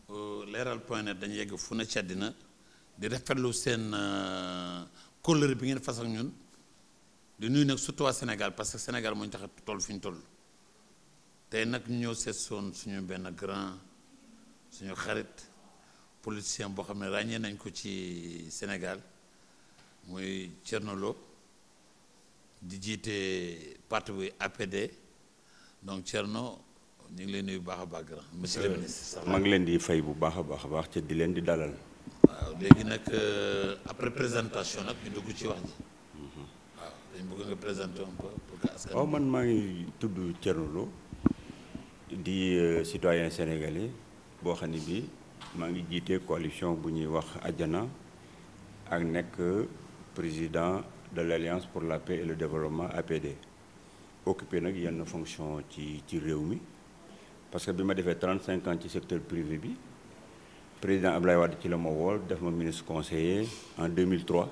leeral point net dañu yegg fu ne ci àddina di rafetlu seen kóllëre bi ngeen fas ak ñun di nuyu nag surtout waa Sénégal parce que Sénégal moo ñu tax a toll fi ñu toll tey nag ñu ñëw seet soon suñu benn grand suñu xarit politicien boo xam ne ràññee nañ ko ci Sénégal muy Thierno Lo di jiite parti bu APD donc Thierno ñu ngi leen nuyu bu baax a baax grand monsieur le ministre. maa ngi leen di fay bu baax a baax ci di leen di dalal. waaw léegi nag après présentation nag ñu dugg ci wax ji. waaw dañ bëgg nga présenter un peu pour que askan. waaw man maa ngi tudd Thierno Lo di citoyen sénégalais boo xam ne bii maa ngi jiite coalition bu ñuy wax Adiana ak nekk président de l'Alliance pour la paix et le développement APD occupé nag yenn fonction ci réew mi parce que bi ma defee 35 ans ci secteur privé bi président Abdoulaye Wade ci la ma wool def ma ministre conseiller en 2003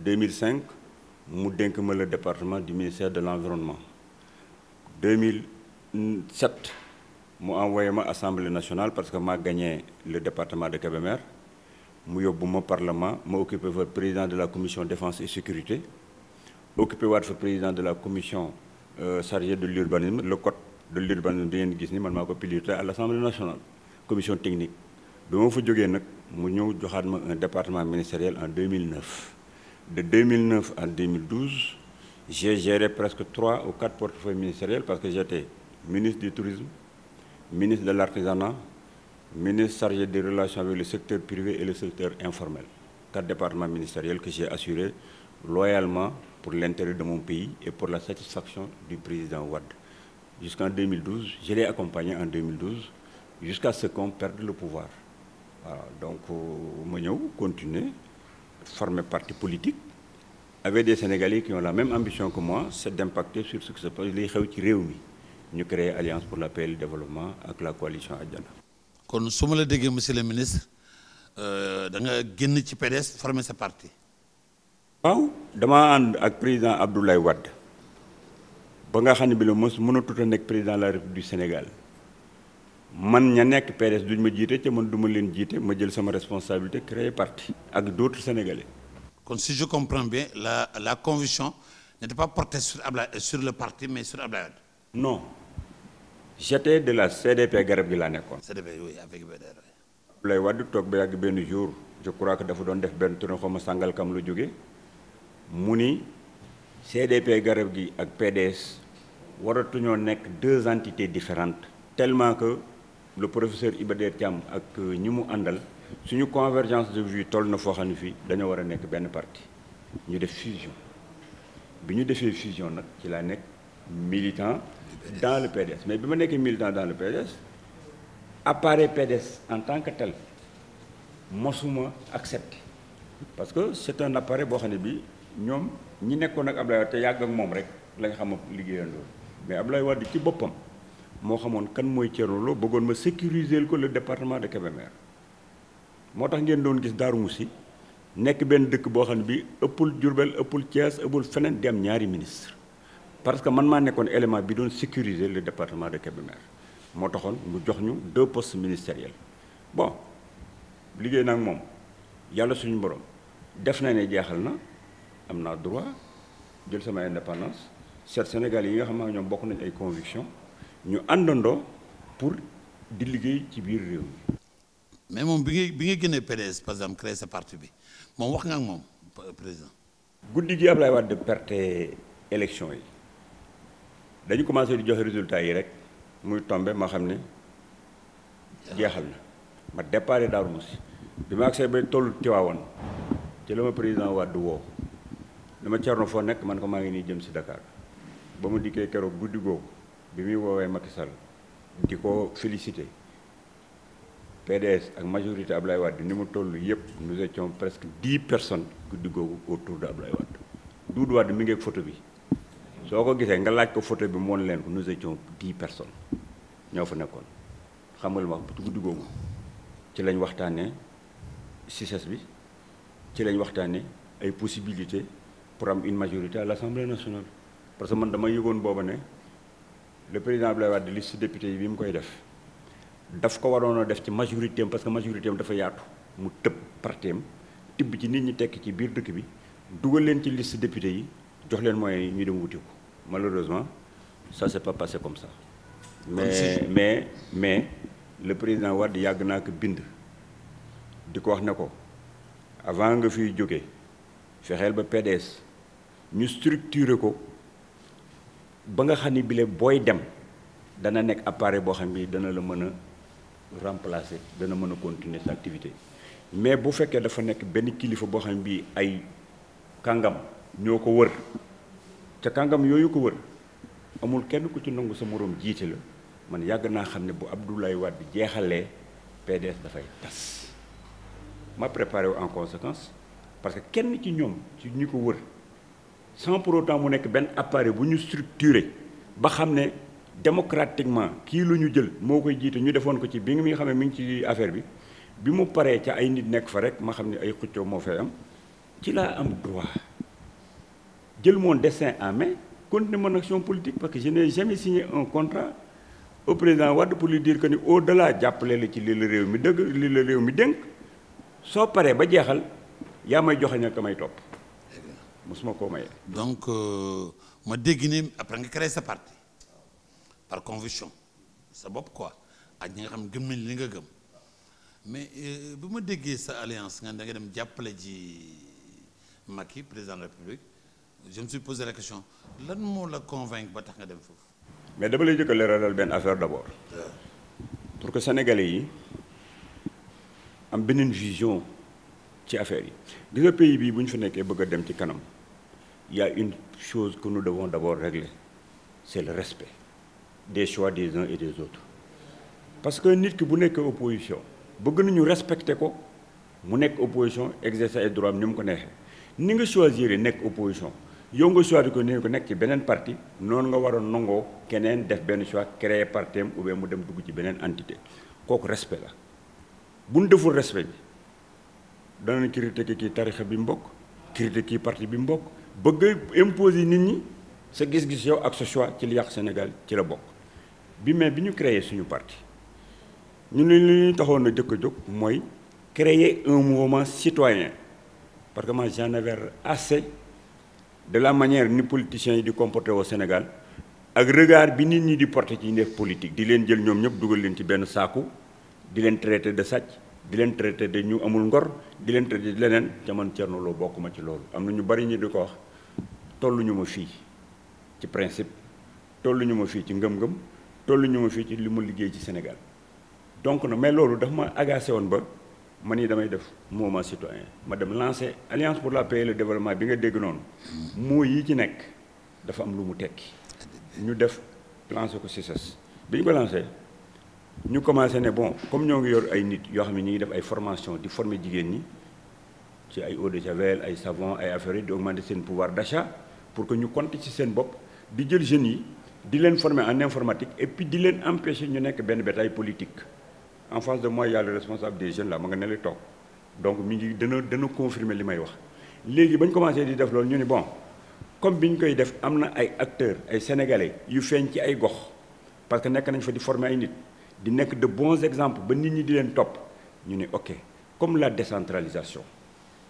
2005 mu dénk ma le département du ministère de l'environnement 2007 mu envoyé ma assemblée nationale parce que maa gagné le département de Kébémer mu yóbbu ma parlement ma occupé fa président de la commission défense et sécurité occupé waat fa président de la commission chargée de l'urbanisme le code de l'urbanisme di ngeen gis ni man maa ko piloté à l'Assemblée nationale commission technique bi ma fa jógee nag mu ñëw joxaat ma un département ministériel en 2009 de 2009 à 2012 j'ai géré presque 3 ou 4 portefeuilles ministériels parce que j'étais ministre du tourisme ministre de l'artisanat ministre chargé des relations avec le secteur privé et le secteur informel 4 départements ministériels que j'ai assurés loyalement pour l'intérêt de mon pays et pour la satisfaction du président Wade jusqu'en 2012 je l'ai accompagné en 2012 jusqu'à ce qu'on perde le pouvoir voilà donc ma ñëw continuer former parti politique avec des Sénégalais qui ont la même ambition que moi c'est d'impacter sur ce qui se passe liy xew ci réew mi ñu créer Alliance pour la paix et le développement ak la coalition Adiana. kon su ma la déggee monsieur le ministre da nga génn ci PDS former sa parti. waaw damaa ànd ak président Abdoulaye Wade ba nga xam ne bi la mënatut a nekk président de la République du Sénégal man ña nekk PDS duñ ma jiite ca man du ma leen jiite ma jël sama responsabilité créer parti ak d'autres Sénégalais. kon si je comprends bien la conviction n'était pas portée sur le parti mais sur Abdoulaye Wade. non j'étais de la CDP garab gi laa nekkoon. CDP oui avec BDR. Abdoulaye Wade toog ba yàgg benn jour je crois que dafa doon def benn tournée xaw ma Sangalkam lu jóge mu ni CDP garab gi ak PDS waratuñoo nekk 2 entités différentes tellement que le professeur Iba Der Thiam ak ñi mu àndal suñu convergence de vue toll na foo xam ne fii dañoo war a nekk benn parti ñu def fusion bi ñu defee fusion nag ci laa nekk militant dans le PDS mais bi ma nekkee militant dans le PDS appareil PDS en tant que tel mosuma accepté parce que c'est un appareil boo xam ne bi ñoom ñi nekkoon ak Abdoulaye Wade te yàgg ak moom rek lañ xam liggéeyandoo mais Abdoulaye Wade ci boppam moo xamoon kan mooy Thierno Lo bëggoon ma sécuriser ko le département de Kébémer moo tax ngeen doon gis Darou Moussi nekk benn dëkk boo xam ne bi ëppul Diourbel ëppul Thiès ëppul feneen di am ñaari ministre parce que man maa nekkoon élément bi doon sécuriser le département de Kébémer moo taxoon mu jox ñu 2 postes ministériels bon liggéey nag moom yàlla suñu borom def na ne jeexal na am naa droit jël sama indépendance seet Sénégal yi nga xam ne ñoom bokk nañ ay convictions ñu àndandoo pour di liggéey ci biir réew mi. mais moom bi nga génnee PDS par exemple créer sa parti bi moom wax nga ak moom président. guddi gi Abdoulaye Wade perte élection yi dañu commencé di joxe résultats yi rek muy tombé ma xam ne jeexal na ma déparé Darou Moussi bi ma agsee ba tollu Tivaouane ci la ma président Wade woo dama Thierno foo nekk man ko maa ngi nii jëm si Dakar ba mu dikkee keroog guddi googu bi muy woowee Macky Sall di ko félicité PDS ak majorité Abdoulaye Wade ni mu toll yëpp nous étions presque 10 personnes guddi googu autour de Abdoulaye Wade Doudou Wade mi ngi ak photo bi soo ko gisee nga laaj ko photo bi mu won leen ko nous étions 10 personnes ñoo fa nekkoon xam nga lu ma wax guddi googu ci lañ waxtaanee CICES bi ci lañ waxtaanee ay possibilités pour am une majorité à l'Assemblée nationale parce que man dama yëgoon booba ne le président Abdoulaye Wade liste député yi bi mu koy def daf ko waroon a def ci majorité am parce que majorité am dafa yaatu mu tëb parti am tibb ci nit ñi tekki ci biir dëkk bi dugal leen ci liste député yi jox leen moyens yi ñu dem wuti ko malheureusement ça s'est pas passé comme ça. mais le président Wade yàgg naa ko bind di ko wax ne ko avant nga fiy jóge fexeel ba PDS ñu structuré ko ba nga xam ni bile booy dem dana nekk appareil boo xam ni dana la mën a remplacer dana mën a continuer sa activité mais bu fekkee dafa nekk benn kilifa boo xam ne bii ay kàngam ñoo ko wër ca kàngam yooyu ko wër amul kenn ku ci nangu sa moroom jiite la man yàgg naa xam ne bu Abdoulaye Wade jeexalee PDS dafay tas ma préparé wu en conséquence parce que kenn ci ñoom ci ñi ko wër sans pour autant mu nekk benn appareil bu ñu structuré ba xam ne démocratiquement kii lu ñu jël moo koy jiite ñu defoon ko ci bi nga xam ne mi ngi ci affaire bi mu paree ca ay nit nekk fa rek ma xam ne ay xuccoo moo fay am ci laa am droit jël mon destin en main continuer mon action politique parce que je n'ai jamais signé un contrat au président Wade pour lui dire que ni au-delà jàppale la ci li la réew mi dëgg li la réew mi dénk soo paree ba jeexal yaa may joxe ña ka may topp mosuma koo maye. donc ma dégg ni après nga créé sa parti par conviction sa bopp quoi ak ñi nga xam ne gëm nañ li nga gëm mais bu ma déggee sa alliance nga da nga dem jàppale ji Macky président de la République je me suis posé la question lan moo la convaincre ba tax nga dem foofu. mais dama lay jëkk a leeralal benn affaire d'abord pour que sénégalais yi am beneen vision ci affaire yi gis nga pays bii bu ñu fa nekkee bëgg a dem ci kanam il y a une chose que nous devons d'abord régler c'est le respect des choix des uns et des autres parce que nit ki bu nekkee opposition bëgg nañu respecter ko mu nekk opposition exercer ay droits ni mu ko neexee ni nga choisir nekk opposition yow nga choisir ko ni ko nekk ci beneen parti noonu nga war a nangoo keneen def benn choix créer parti am ou bien mu dem dugg ci beneen entité kooku respect la bu ñu deful respect bi danañ critiquer kii tarixa bi mu bokk critiquer kii parti bi mu bokk bëgg imposer nit ñi sa gis-gis yow ak sa choix ci li yàq Sénégal ci la bokk bi mais bi ñu créer suñu parti ñu ne li ñu taxoon na jëkk a jóg mooy créer un mouvement citoyen parce que moi j'en avais assez de la manière ni politiciens yi di comporter au Sénégal ak regard bi nit ñi di porter ci def politique di leen jël ñoom ñëpp dugal leen ci benn saaku di leen traiter de sàcc di leen traiter de ñu amul ngor di leen traiter de leneen ca man Thierno Lo bokkuma ci loolu am na ñu bari ñu di ko wax tolluñu ma fii ci principe tolluñu ma fii ci ngëm-ngëm tolluñu ma fii ci li mu liggéey ci Sénégal donc nag mais loolu dafa ma agacé woon ba man ni damay def mouvement citoyen ma dem lancer alliance pour la paix et le développement bi nga dégg noonu moo yi ci nekk dafa am lu mu tekki ñu def lancer ko CICES bi ñu ko lancé ñu commencé ne bon comme ñoo ngi yor ay nit yoo xam ne ñu ngi def ay formation di former jigéen ñi ci ay eau de javel ay savon ay affaires yi di augmenter seen pouvoir d'achat pour que ñu compter ci seen bopp di jël jeunes yi di leen former en informatique et puis di leen empêcher ñu nekk benn bétail politique en face de moi il y a le responsable des jeunes là ma nga ne la toog donc mi ngi dana confirmer li may wax léegi ba ñu commencé di def loolu ñu ni bon comme bi ñu koy def am na ay acteurs ay sénégalais yu feeñ ci ay gox parce que nekk nañ fa di former ay nit di nekk de bons exemples ba nit ñi di leen topp ñu ne ok comme la décentralisation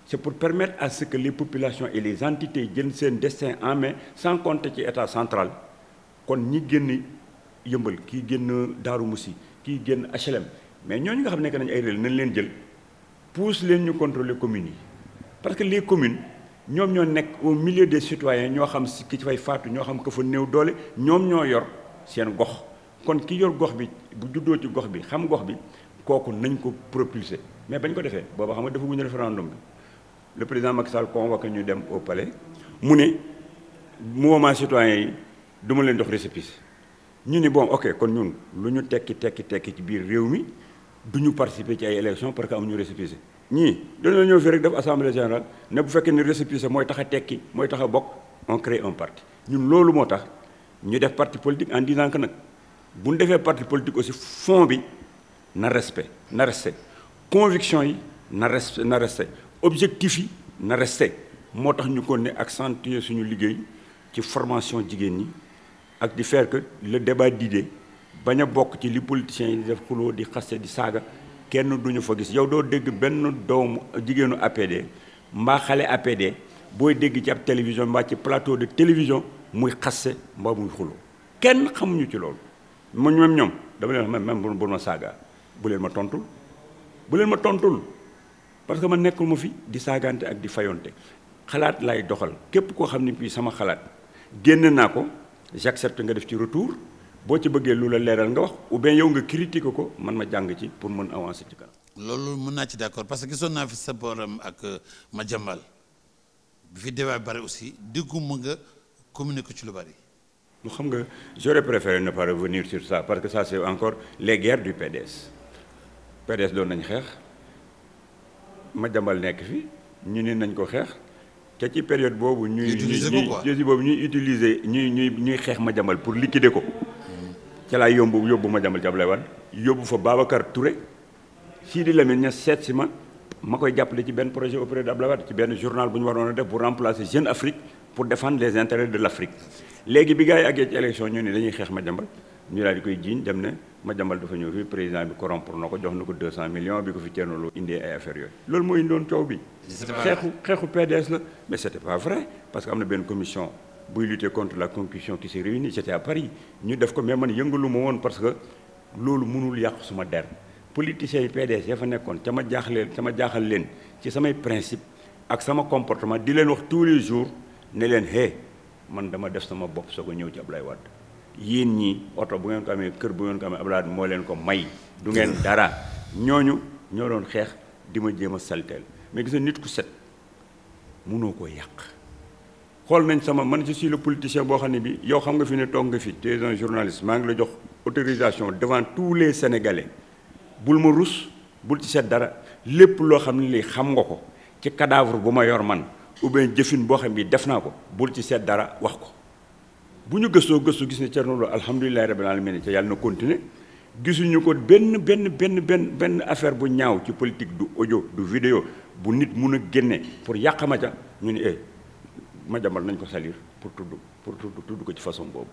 c'est pour permettre à ce que les populations et les entités jël seen destin en main sans compter ci état central kon ñi génn yëmbal kii génn Daaru Musi kii génn HLM mais ñooñu nga xam nekk nañu ay relais nañ leen jël pousse leen ñu contrôler communes yi parce que les communes ñoom ñoo nekk au milieu des citoyens ñoo xam si ki ci fay faatu ñoo xam ko fa néew doole ñoom ñoo yor seen gox kon ki yor gox bi bu juddoo ci gox bi xam gox bi kooku nañ ko propulser mais bañ ko defee booba xam nga dafa wuñu référendum bi le président Macky Sall convoqué ñu dem au palais mu ne mouvement citoyen yi du ma leen jox récépissé ñu ni bon ok kon ñun lu ñu tekki ci biir réew mi du ñu participer ci ay élections parce que amuñu récépissé ñii dañoo ñëw fii rek def assemblée générale ne bu fekkee ni récépissé mooy tax a tekki mooy tax a bokk on crée un parti ñun loolu moo tax ñu def parti politique en disant que nag bu ñu defee parti politique aussi fond bi na resté conviction yi na resté objectif yi na resté moo tax ñu ko ne accentuer suñu liggéey ci formation jigéen ñi ak di faire que le débat d'idées bañ a bokk ci li politiciens yi di def xuloo di xaste di saaga kenn duñu fa gis yow doo dégg benn doomu jigéenu APD mbaa xale APD booy dégg ci ab télévision mbaa ci plateau de télévision muy xaste mbaa muy xuloo kenn xamuñu ci loolu ma ñoom dama leen wax même bu ma saaga bu leen ma tontul parce que man nekkul ma fi di saagante ak di fayonte xalaat lay doxal képp koo xam ne bii sama xalaat génn naa ko j'accepte nga def ci retour boo ci bëggee lu la leeral nga wax ou bien yow nga critique ko man ma jàng ci pour mën avancer ci kanam. loolu mën naa ci d'accord parce que gisoon naa fi sa problème ak Madiambal bi fi débat bari aussi dégguma nga communiquer ci lu bari. lu xam nga j'aurais préféré ne pas revenir sur ça parce que ça c'est encore les guerres du PDS doon nañ xeex Madiambal nekk fi ñu ne nañ ko xeex te ci période boobu ñuy utiliser ñuy xeex Madiambal pour liquider ko ca laa yóbbu Madiambal ci Abdoulaye Wade yóbbu fa Babacar Touré Sidi Lamine Niass seet si ma koy jàppale ci benn projet auprès de Abdoulaye Wade ci benn journal bu ñu waroon a def pour remplacer Jeune Afrique pour défendre les intérêts de l'Afrique léegi bi gars yi àggee ci élection ñu ne dañuy xeex Madiambal ñu daal di koy jiiñ dem ne Madiambal dafa ñëw fii président bi corrompre na ko jox na ko 200 millions bi ko fi Thierno Lo indee ay affaires yooyu loolu moo indoon coow bi xeexu PDS la mais c'était pas vrai parce que am na benn commission buy lutter contre la concussion qui s'est réunie c'était à Paris ñu def ko mais man yëngalu ma woon parce que loolu mënul yàq suma der politiciens yi PDS ya fa nekkoon ca ma jaaxal leen ci samay principe ak sama comportement di leen wax tous les jours ne leen man dama def sama bopp soo ko ñëw ci Abdoulaye Wade yéen ñi oto bu ngeen ko amee kër bu ngeen ko amee Abdoulaye Wade moo leen ko may du ngeen dara ñooñu ñoo doon xeex di ma jéem a salteel mais gis nga nit ku set mënoo ko yàq xool nañ man je suis le politicien boo xam ne bi yow xam nga fi ne toog nga fi tu es un journaliste maa ngi la jox autorisation devant tous les Sénégalais bul ma rus bul ci seet dara lépp loo xam ne li xam nga ko ci cadavre bu ma yor man ou bien jëfin boo xam bi def naa ko bul ci seet dara wax ko bu ñu gëstu gis ne Thierno Lo alhamdulilahi rabbil alamin ca yàlla na continuer gisuñu ko benn affaire bu ñaaw ci politique du audio du vidéo bu nit mun a génne pour yàq ma ca ñu ne Madiambal nañ ko salir pour tudd ko ci façon boobu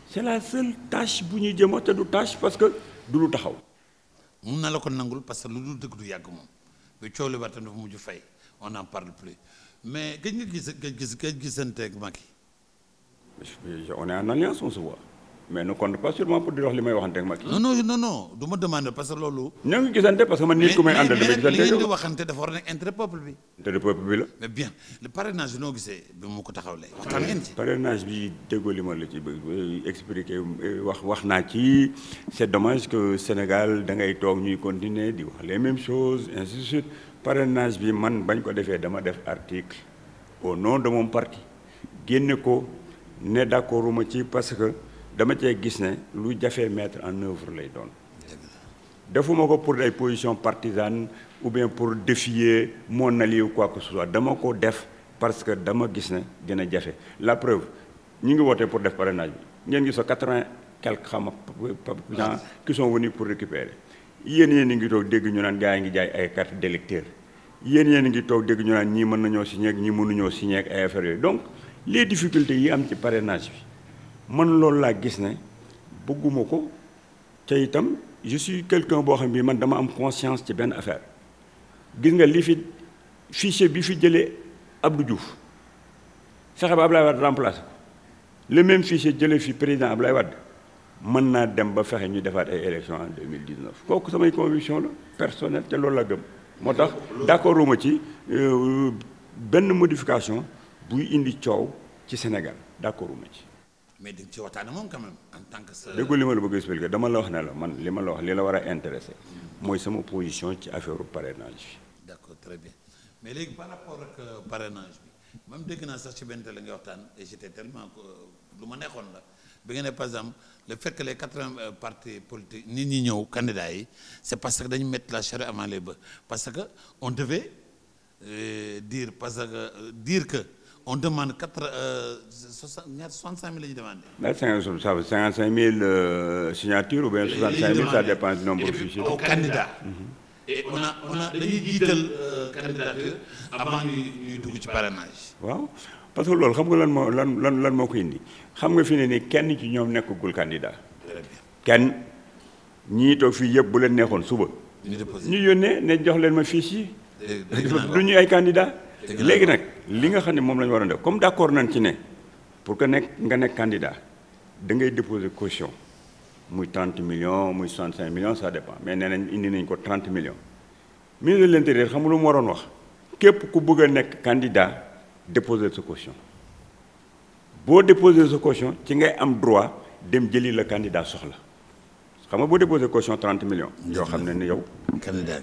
c'est la seule tâche bu ñuy jëma te du tâche parce que du lu taxaw mun na la ko nangul parce que lu dul dëgg du yàgg moom ba coow li war tam dafa mujj fay on n'en parle plus mais gëj nga gisanteeg Macky. On est en alliance on se voit mais ne compte pas sûrement pour di wax li may waxante ak Macky. non du ma demande parce que loolu. ñoo ngi gisante parce que man nit ku may àndal damay gisante li ngeen di waxante dafa war a nekk intérêt peuple bi. intérêt peuple bi la. mais bien le parrainage noo gisee bi mu ko taxawlee. waxtaan ngeen ci. parrainage bi déggoo li ma la ci expliquer wax naa ci c'est dommage que Sénégal da ngay toog ñuy continuer di wax les mêmes choses ainsi de suite parrainage bi man bañ ko defee dama def article au nom de mon parti génne ko ne d'accorduma ci parce que dama cee gis ne lu jafee mettre en œuvre lay doon defuma ko pour ay positions partisanes ou bien pour défier mon allié ou quoi que ce soit dama ko def parce que dama gis ne dina jafe la preuve ñu ngi wootee pour def parrainage bi ngeen gis 80 quelques gens qui sont venus pour récupérer yéen ngi toog dégg ñu naan gars yi ngi jaay ay carte d'électeur yéen ngi toog dégg ñu naan ñii mën nañoo signé ak ñii mënuñoo signé ak ay affaires yooyu donc les difficultés yi am ci parrainage bi man loolu laa gis ne bëgguma ko te itam je suis quelqu'un boo xam bi man dama am conscience ci benn affaire gis nga li fi fichier bi fi jëlee Abdou Diouf fexe ba Abdoulaye Wade remplacé ko le même fichier jëlee fi président Abdoulaye Wade mën naa dem ba fexe ñu defaat ay élections en 2019 kooku samay conviction la personnelle te loolu la gëm moo tax d'accorduma ci benn modification buy indi coow ci Sénégal d'accorduma ci. mais di ci waxtaan moom quand même en tant que. déggu li ma la bëgg expliquer dama la wax ne la man li ma la wax li la war a intéressé mooy sama position ci affaire parrainage bi. d'accord très bien mais léegi par rapport ak parrainage bi même dégg naa sax ci benn télé nga waxtaan et j'étais tellement lu ma neexoon la bi nga ne par exemple le fait que les 80 partis politiques nit ñi ñëw candidats yi c'est parce que dañu mettre la charrue avant les bœufs parce que on devait dire que on demande 65 000 la ñu demandé. 55 000 signatures ou bien 65 000 ça dépend du nombre de fichiers. Au candidat. Et on a dañuy jiital candidature avant ñuy dugg ci parrainage. waaw parce que loolu xam nga lan moo ko indi xam nga fi ne nii kenn ci ñoom nekkagul candidat. kenn ñii toog fii yëpp bu leen neexoon suba ñu yónnee ne jox leen ma fiche yi du ñu ay candidat léegi nag li nga xam ne moom la ñu war a def comme d'accord nañ ci ne pour que nga nekk candidat da ngay déposer caution muy 30 millions muy 65 millions ça dépend mais nee nañ indi nañ ko 30 millions ministre de l'intérieur xam nga lu mu waroon wax képp ku bëgg a nekk candidat déposer sa caution boo déposer sa caution ci ngay am droit dem jëli la candidat soxla xam nga boo déposer caution 30 millions yoo xam ne ni yow candidat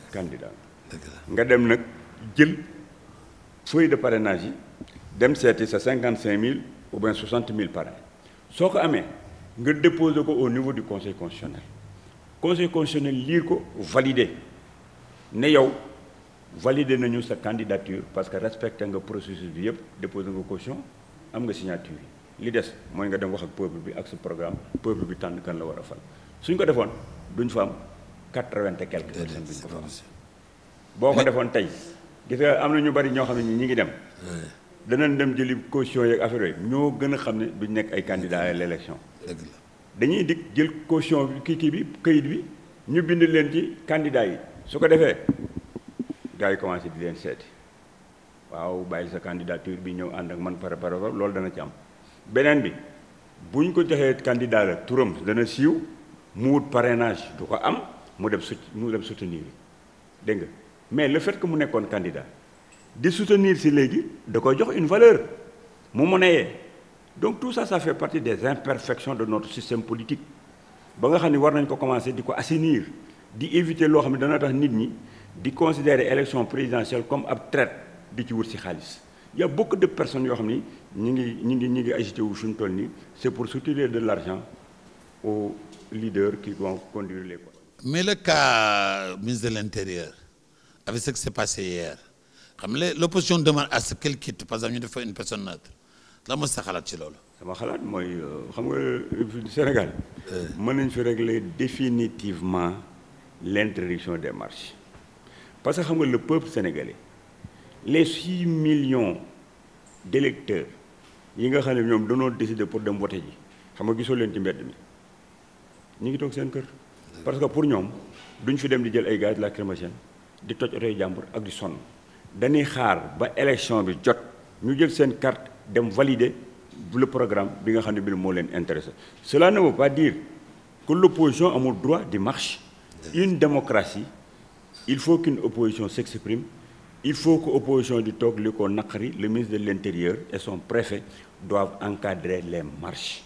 nga dem nag jël feuille de parrainage yi dem seeti sa 55 000 ou bien 60 000 parrain soo ko amee nga déposer ko au niveau du conseil constitutionnel lire ko valider ne yow valider nañu sa candidature parce que respecté nga processus bi yëpp déposer nga caution am nga signature yi li des mooy nga dem wax ak peuple bi ak sa programme peuple bi tànn kan la war a fal suñ ko defoon duñ fa am 80 et quelques personnes duñ ko fa am boo ko defoon tey gis nga am na ñu bari ñoo xam ne ñi ngi dem danañ dem jëli caution yeeg affaire yooyu ñoo gën a xam ne duñ nekk ay candidats à l'élection dañuy dikk jël caution bi kii bi këyit bi ñu bind leen ci candidats yi su ko defee gars yi commencé di leen seeti waaw bàyyi sa candidature bi ñëw ànd ak man par loolu dana ci am beneen bi buñ ko joxee candidat la turam dana siiw mu wut parrainage du ko am mu dem soutenir dégg nga mais le fait que mu nekkoon candidat di soutenir si léegi da koy jox une valeur mu monnayee donc tout ça ça fait partie des imperfections de notre système politique ba nga xam ne war nañ ko commencer di ko assainir di éviter loo xam ne dana tax nit ñi di considérer élection présidentielle comme ab traite di ci wut si xaalis il y a beaucoup de personnes yoo xam ni ñi ngi agité wu suñu toll nii c'est pour soutirer de l'argent aux leaders qui vont conduire les votes. Mais le cas ministre de l'Intérieur avec ce qui s'est passé hier xam nga l'opposition demande à ce qu'elle quitte par exemple ñu def une personne neutre la ma sa xalaat ci loolu. sama xalaat mooy xam nga Sénégal mën nañ fi régler définitivement l'interdiction des marches parce que xam nga le peuple sénégalais les 6 millions d'électeurs yi nga xam ne ñoom dañoo décider pour dem voter ji xam nga gisoo leen ci mbedd mi ñu ngi toog seen kër parce que pour ñoom duñ fi dem di jël ay gaz lacrymogène di toj oto yi jàmbur ak di sonn dañuy xaar ba élection bi jot ñu jël seen carte dem valider le programme bi nga xam ne bi moo leen intéressé cela ne veut pas dire que l'opposition amul droit de marche une démocratie il faut qu'une opposition s'exprime il faut que opposition di toog li ko naqari le ministre de l'Intérieur et son préfet doivent encadrer les marches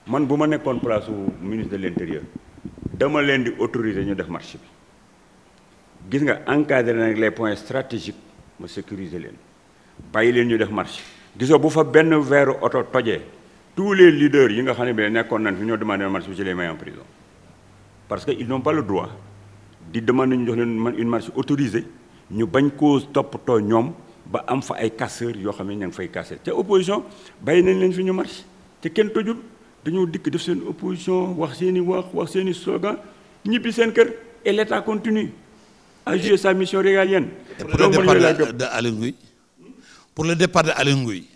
man bu ma nekkoon place u ministre de l'Intérieur dama leen di autoriser ñu def marche bi gis nga encadrer nag les points stratégiques ma sécuriser leen bàyyi leen ñu def marche gisoo bu fa benn veeru oto tojee tous les leaders yi nga xam ne bi nekkoon nañ fi ñoo demandé marche bi ci les may en prison parce que ils n'ont pas le droit di demander ñu jox leen une marche autorisée ñu bañ koo toppatoo ñoom ba am fa ay casseurs yoo xam ne ña ngi fay casser te opposition bàyyi nañ leen fi ñu marche te kenn tojul dañoo dikk def seen opposition wax seen i wax seen i slogan ñibbi seen kër et l'État continue à jouer sa mission régalienne. Et pour le départ de Aly Ngouille pour le départ de Aly Ngouille.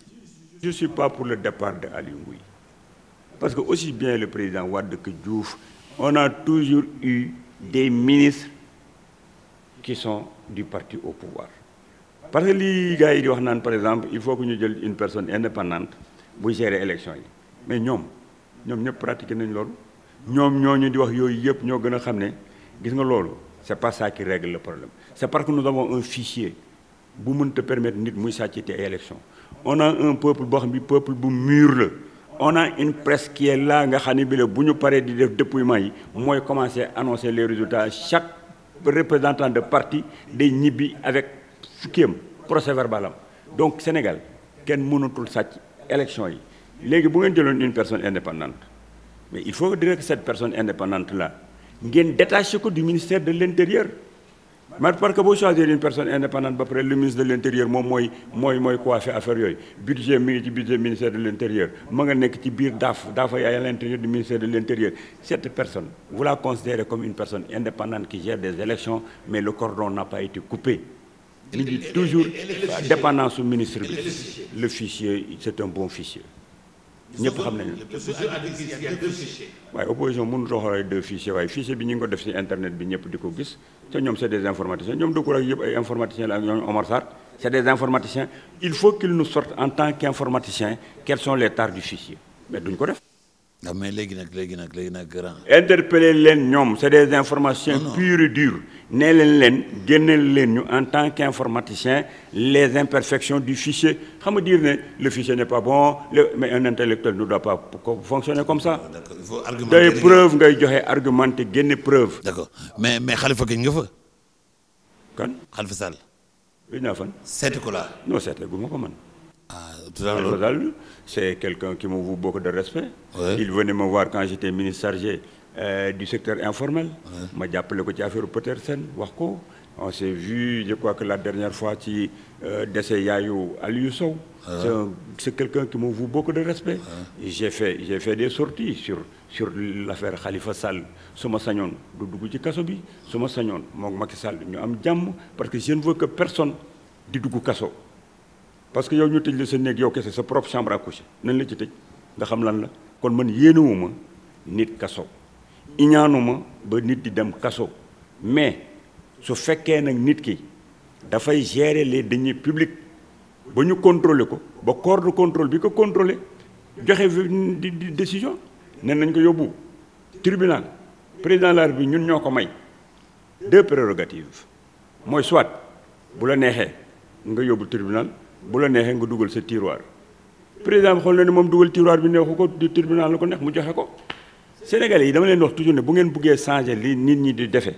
Je suis pas pour le départ de Aly Ngouille parce que aussi bien le président Wade que Diouf on a toujours eu des ministres qui sont du parti au pouvoir parce que lii gars yi di wax naan par exemple il faut que ñu jël une personne indépendante buy gérer élection yi mais ñoom ñëpp pratiquer nañ loolu ñoom ñooñu di wax yooyu yëpp ñoo gën a xam ne gis nga loolu c'est pas ça qui règle le problème c'est parce que nous avons un fichier bu mënta permettre nit muy sàcc te élection on a un peuple boo xam bi peuple bu mûr la on a une presse qui est là nga xam ne bi la bu ñu paree di def dépouillement yi mooy commencer annoncer les résultats chaque représentant de parti day ñibbi avec fukkiyam procès verbal am donc Sénégal kenn mënatul sàcc élection yi léegi bu ngeen jëloon une personne indépendante mais il faut dire que cette personne indépendante là ngeen détaché ko du ministère de l'Intérieur mais parce que boo choisir une personne indépendante ba pare le ministre de l'Intérieur moom mooy coiffé affaire yooyu budget mi ngi ci budget ministère de l'Intérieur ma nga nekk ci biir daafa à l'intérieur du ministère de l'Intérieur cette personne vous la considérez comme une personne indépendante qui gère des élections mais le cordon n'a pas été coupé il dit toujours dépendance au ministre bi le fichier c'est un bon fichier ñëpp xam nañu. waaye opposition mënut a xoolee 2 fichiers waaye fichier bi ñu ngi ko def ci internet bi ñëpp di ko gis te ñoom c'est des informaticiens ñoom dëkkul ak yëpp ay informaticiens la ak ñoom Omar Sarr c'est des informaticiens il faut qu'ils nous sortent en tant qu'informaticiens quelles sont les tares du fichier mais duñ ko def. waaw mais léegi nag grand. interpeller leen ñoom c'est des informations pures et dures nee leen génneel leen ñu en tant qu'informaticien les imperfections du fichier xam nga dire ne le fichier n'est pas bon mais un intellectuel ne doit pas fonctionner comme ça. d'accord il faut argumenter day preuve ngay joxe argumenté génne preuve. d'accord mais Khalifa gëj nga fa. kan Khalifa Sall. gëj naa fan. seeti ko laa. non seetee gu ma ko man. Khalifa Sall c'est quelqu'un qui me voue beaucoup de respect. Ouais. Il venait me voir quand j'étais ministre chargé du secteur informel. Ma jàppale ko ci affaire Petersen wax ko. On s'est vu je crois que la dernière fois ci décès yaayu Aliou Sow. C'est quelqu'un qui me voue beaucoup de respect. J'ai fait des sorties sur l'affaire Khalifa Sall su ma sañoon du dugg ci kaso bi su ma sañoon moom Macky Sall ñu am jàmm parce que je ne veux que personne di dugg kaso. parce que yow ñu tëj la sa néeg yow kese sa propre chambre à coucher nañ la ci tëj nga xam lan la kon man yéenewuma nit kaso iñaanuma ba nit di dem kaso mais su fekkee nag nit ki dafay gérer les deniers publics ba ñu contrôler ko ba corps de contrôle bi ko contrôler joxe di décision ne nañ ko yóbbu tribunal président de la République ñun ñoo ko may 2 prérogatives mooy soit bu la neexee nga yóbbu tribunal bu la neexee nga dugal sa tiroir président bi xool na ne moom dugal tiroir bi neexu ko du tribunal la ko neex mu joxe ko Sénégalais yi dama leen wax toujours ne bu ngeen buggee changer li nit ñi di defee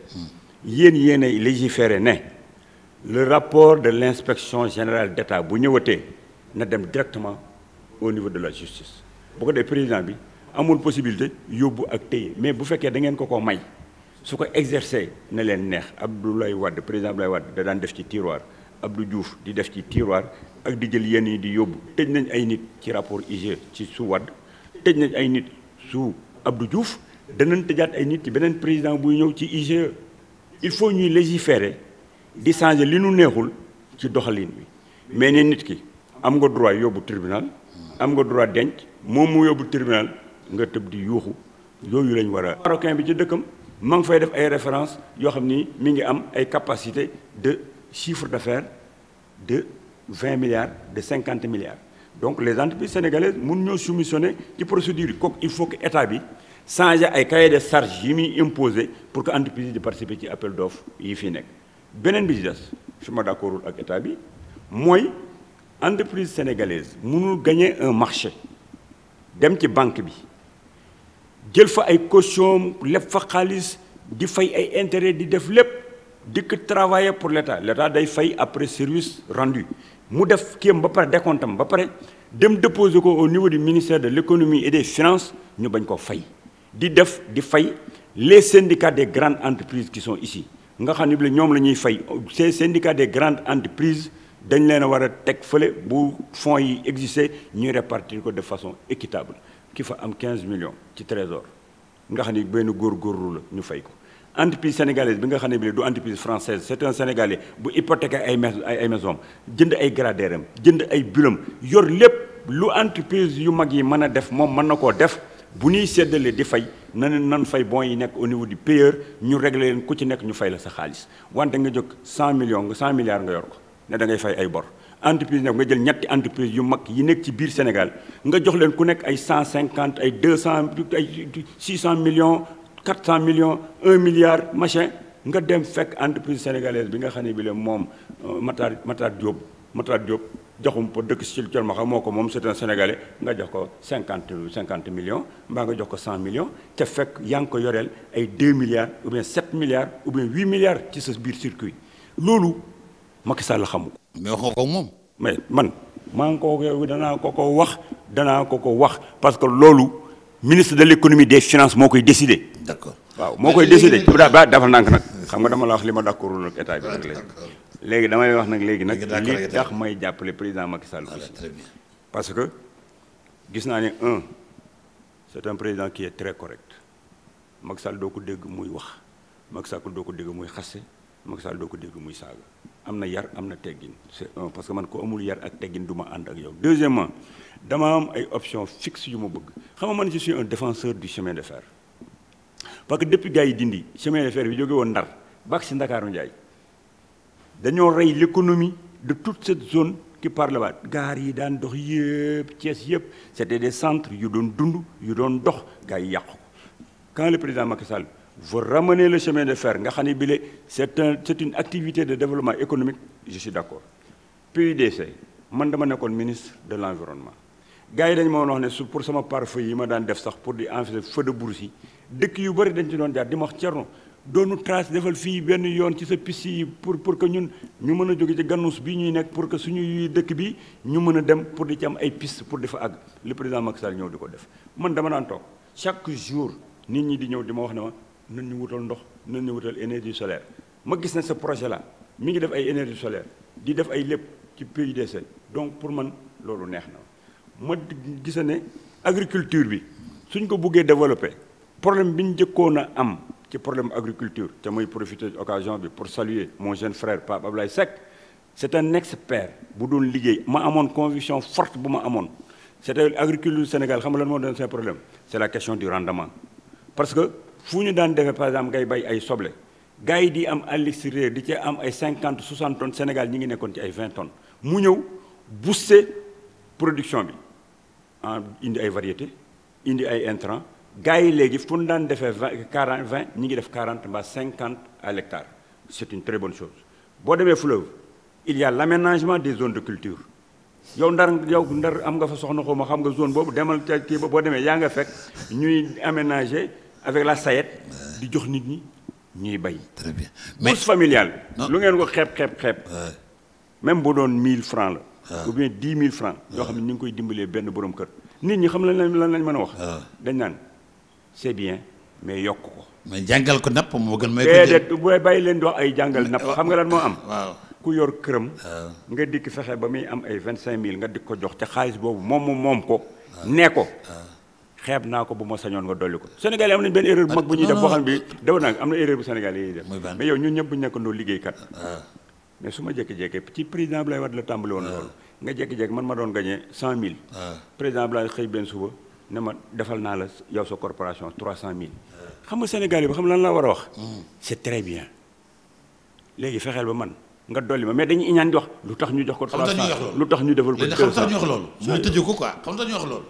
yéen ay légiférer ne le rapport de l'inspection générale d'État bu ñëwatee na dem directement au niveau de la justice bu ko dee président bi amul possibilité yóbbu ak téye mais bu fekkee da ngeen ko may su ko exercer na leen neex Abdoulaye Wade président Abdoulaye Wade da daan def ci tiroir Abdou Diouf di def ci tiroir ak di jël yenn yi di yóbbu tëj nañ ay nit ci rapport IGE ci su Wade tëj nañ ay nit su Abdou Diouf danañ tëjaat ay nit ci beneen président buy ñëw ci IGE il faut ñuy légiférer di changer li nu neexul ci doxalin bi mais ne nit ki am nga droit yóbbu tribunal am nga droit denc moom mu yóbbu tribunal nga tëb di yuuxu yooyu lañ war a. Marocain bi ci dëkkam ma ngi fay def ay références yoo xam ni mi ngi am ay capacité de chiffre d'affaires de 20 milliards de 50 milliards donc les entreprises sénégalaises mun ñoo soumissionner ci procédure yi kooku il faut que état bi changer ay cahier de charges yi muy imposer pour que entreprise yi di participer ci appel d'offres yi fi nekk. beneen bi ci des fi ma d'accordul ak état bi mooy entreprise sénégalaise mënul gagner un marché dem ci banque bi jël fa ay caution leb fa xaalis di fay ay intérêt di def lépp dikk travailler pour l'état day fay après service rendu mu def kiyam ba pare décomptam ba pare dem déposer ko au niveau du ministère de l'économie et des finances ñu bañ ko fay di fay les syndicats des grandes entreprises qui sont ici nga xam ne bi ñoom la ñuy fay ces syndicats des grandes entreprises dañ leen a war a teg fële bu fonds yi exister ñuy répartir ko de façon équitable ki fa am 15 millions ci trésor nga xam ne benn góorgóorlu la ñu fay ko entreprise sénégalaise bi nga xam ne bi du entreprise française c'est un sénégalais bu hypothéquer ay maison jënd ay gradaire-am jënd ay bureau yor lépp lu entreprise yu mag yi mën a def moom mën na koo def bu ñuy séddale di fay nan fay bons yi nekk au niveau du payeur ñu régler leen ku ci nekk ñu fay la sa xaalis wante nga jóg 100 milliards nga yor ko ne da ngay fay ay bor entreprise nag nga jël ñetti entreprise yu mag yi nekk ci biir Sénégal nga jox leen ku nekk ay 150 ay 200 ay 600 millions 400 millions 1 milliard machin nga dem fekk entreprise sénégalaise bi nga xam ne bi la moom Matar Diop joxum pour dëkk si col ma xam moo ko moom c'est un sénégalais nga jox ko 50 millions mbaa nga jox ko 100 millions te fekk yaa ngi ko yoreel ay 2 milliards ou bien 7 milliards ou bien 8 milliards ci sa biir circuit loolu Macky Sall xamu ko. mais wax nga ko moom. mais man maa ngi ko danaa ko wax parce que loolu ministre de l'économie des finances moo koy décider. d'accord waaw moo koy décider dafa nànk nag xam nga dama la wax li ma d'accordul ak état bi nag léegi damay wax nag léegi li tax may jàppale président Macky Sall aussi parce que gis naa ne c'est un président qui est très correct Macky Sall doo ko dégg muy wax Macky Sall doo ko dégg muy xaste Macky Sall doo ko dégg muy saaga am na yar am na teggin c'est un parce que man ko amul yar ak teggin du ma ànd ak yow. Deuxièmement dama am ay options fixes yu ma bëgg xam nga man je suis un défenseur du chemin de fer parce que depuis gars yi dindi chemin de fer bi jóge woon Ndar bak si Ndakaaru Njaay dañoo rey l'économie de toute cette zone qui parle là gaar yi daan dox yëpp Thiès yëpp c'était des centres yu doon dund yu doon dox gars yi yàqu ko quand le président Macky Sall veut ramener le chemin de fer nga xam ne bile c'est une activité de développement économique je suis d'accord. PUDC man dama nekkoon ministre de l'environnement gars yi dañ ma wax ne su pour sama pare-feu yi ma daan def sax pour di enfiler feu de brousse yi dëkk yu bëri dañ ci doon jaar di ma wax Thierno doonu trace defal fii benn yoon ci sa piste yi pour que ñun ñu mën a jóge ci gannus bii ñuy nekk pour que suñuy dëkk bi ñu mën a dem pour di ci am ay piste pour di fa àgg le président Macky Sall ñëw di ko def man dama naan toog chaque jour nit ñi di ñëw di ma wax ne ma nan ñu wutal ndox nan ñu wutal énergie solaire ma gis ne ce projet là mi ngi def ay énergie solaire di def ay lépp ci PUDC donc pour man loolu neex na ma gis ne agriculture bi suñ ko buggee développer problème bi ñu njëkkoon a am ci problème agriculture te mooy profiter occasion bi pour saluer mon jeune frère Pape Ablaye Seck c'est un expert bu doon liggéey ma amoon conviction forte bu ma amoon c'était agriculture Sénégal xam nga lan moo doon seen problème c'est la question du rendement parce que fu ñu daan defee par exemple ngay bay ay soble gars yi di am à l'extérieur di ci am ay 50 60 tonnes Sénégal ñi ngi nekkoon ci ay 20 tonnes mu ñëw booster production bi indi ay variétés indi ay intrants gars yi léegi fu ñu daan defee 20 ñi ngi def 40 mbaa 50 à l'hectare c'est une très bonne chose boo demee fleuve il y a l'aménagement des zones de culture yow ndar am nga fa soxna xaw ma xam nga zone boobu demal ca kii ba boo demee yaa nga fekk ñuy aménager avec la sayette di jox nit ñi ñuy bay. très bien bourse familiale. lu ngeen ko xeeb. même bu doon 1000 francs la. ou bien 10 000 francs. yoo xam ne ñu ngi koy dimbalee benn borom kër. nit ñi xam lan lañ mën a wax. dañ naan c'est bien mais yokk ko. mais jàngal ko napp moo gën. may ko déedéet booy bàyyi leen di wax ay jàngal napp xam nga lan moo am. waaw ku yor këram. nga dikk fexe ba muy am ay 25000 nga dikk ko jox te xaalis boobu moom ko. nee ko. xeeb naa ko bu ma sañoon nga dolli ko Sénégal yi am nañ benn erreur bu mag bu ñuy def boo xam bi daw naa am na erreur bu Sénégal yi def mais yow ñun ñëpp bu ñu nekkandoo liggéeykat mais su ma jékki-jékki ci président Abdoulaye Wade la tàmbali woon loolu nga jékki-jékki man ma doon gagné 100000 président Abdoulaye xëy benn suba ne ma defal naa la yow sa corporation 300000 xam nga Sénégal yi ba xam lan la war a wax c'est très bien léegi fexeel ba man nga dolli ma mais dañuy iñaan di wax lu tax ñu jox ko 300 lu tax ñu defal ko 200 xam tax ñu wax loolu ñu tëjee ko quoi xam tax ñu wax loolu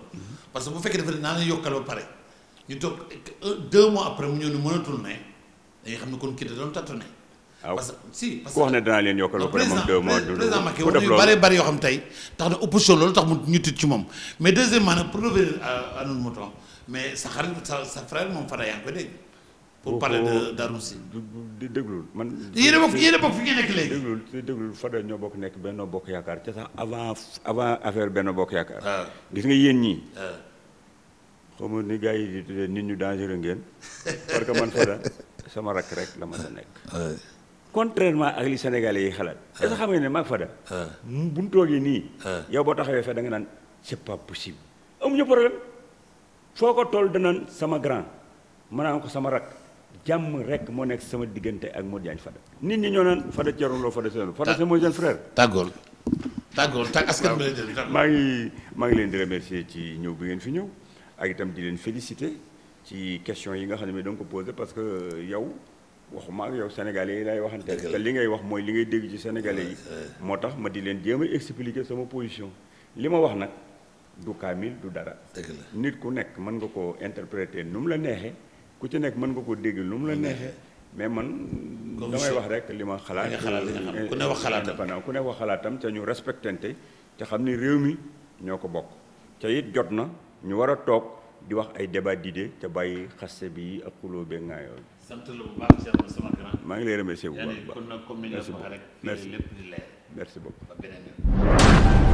parce que bu fekkee dafa naa la yokkal ba pare ñu toog 2 mois après mu ñëw ni mënatul ne dañuy xam ne kon kii da doon tâtonner. parce que si parce que ku wax ne danaa leen yokkal ba pare moom 2 mois. président Macky wax na yu bari yoo xam tey tax na opposition loolu tax mu ñu tiit ci moom mais deuxièmement nag pour revenir à notre mouton mais sa xarit sa frère moom Fada yaa ngi ko dégg. pour parler de Darou Sy. di déglul man. yéen a bokk fi ngeen nekk léegi. déglul Fada ñoo bokk nekk Benno Bokk Yaakaar ca sax avant affaire Benno Bokk Yaakaar. gis nga yéen ñii. xaw ma ni gars yi di tuddee nit ñu dangereux ngeen. parce que man Fada sama rakk rek la ma sa nekk. contrairement ak li Sénégalais yi xalaat. est-ce que xam nga ne maag Fada. bu ñu toogee nii. yow boo taxawee fa da nga naan c'est pas possible. amuñu problème foo ko toll danaan sama grand ma naan ko sama rakk. jàmm rek moo nekk sama diggante ak Modou Diagne Fada nit ñi ñoo naan Fada Thierno Lo Fada Thierno Fada c'est mon jeune frère. tàggool askan bi maa ngi leen di remercier ci ñëw bi ngeen fi ñëw ak itam di leen féliciter ci question yi nga xam ne da nga ko posé parce que yow waxuma ak yow sénégalais yi lay waxante te li ngay wax mooy li ngay dégg ci sénégalais yi moo tax ma di leen jéem a expliquer sama position li ma wax nag du kaamil du dara nit ku nekk mën nga ko interpréter nu mu la neexee ku ci nekk mën nga ko dégg lu mu la neexee mais man damay wax rek li ma xalaat ku ne wax xalaatam ku ne wax xalaatam te ñu respectante te xam ni réew mi ñoo ko bokk te it jot na ñu war a toog di wax ay débat d'idées te bàyyi xaste bi ak xuloo beeg ngaa yooyu. sant la bu baax Thierno sama grand. maa ngi lay remercier bu baax. merci beaucoup merci beaucoup.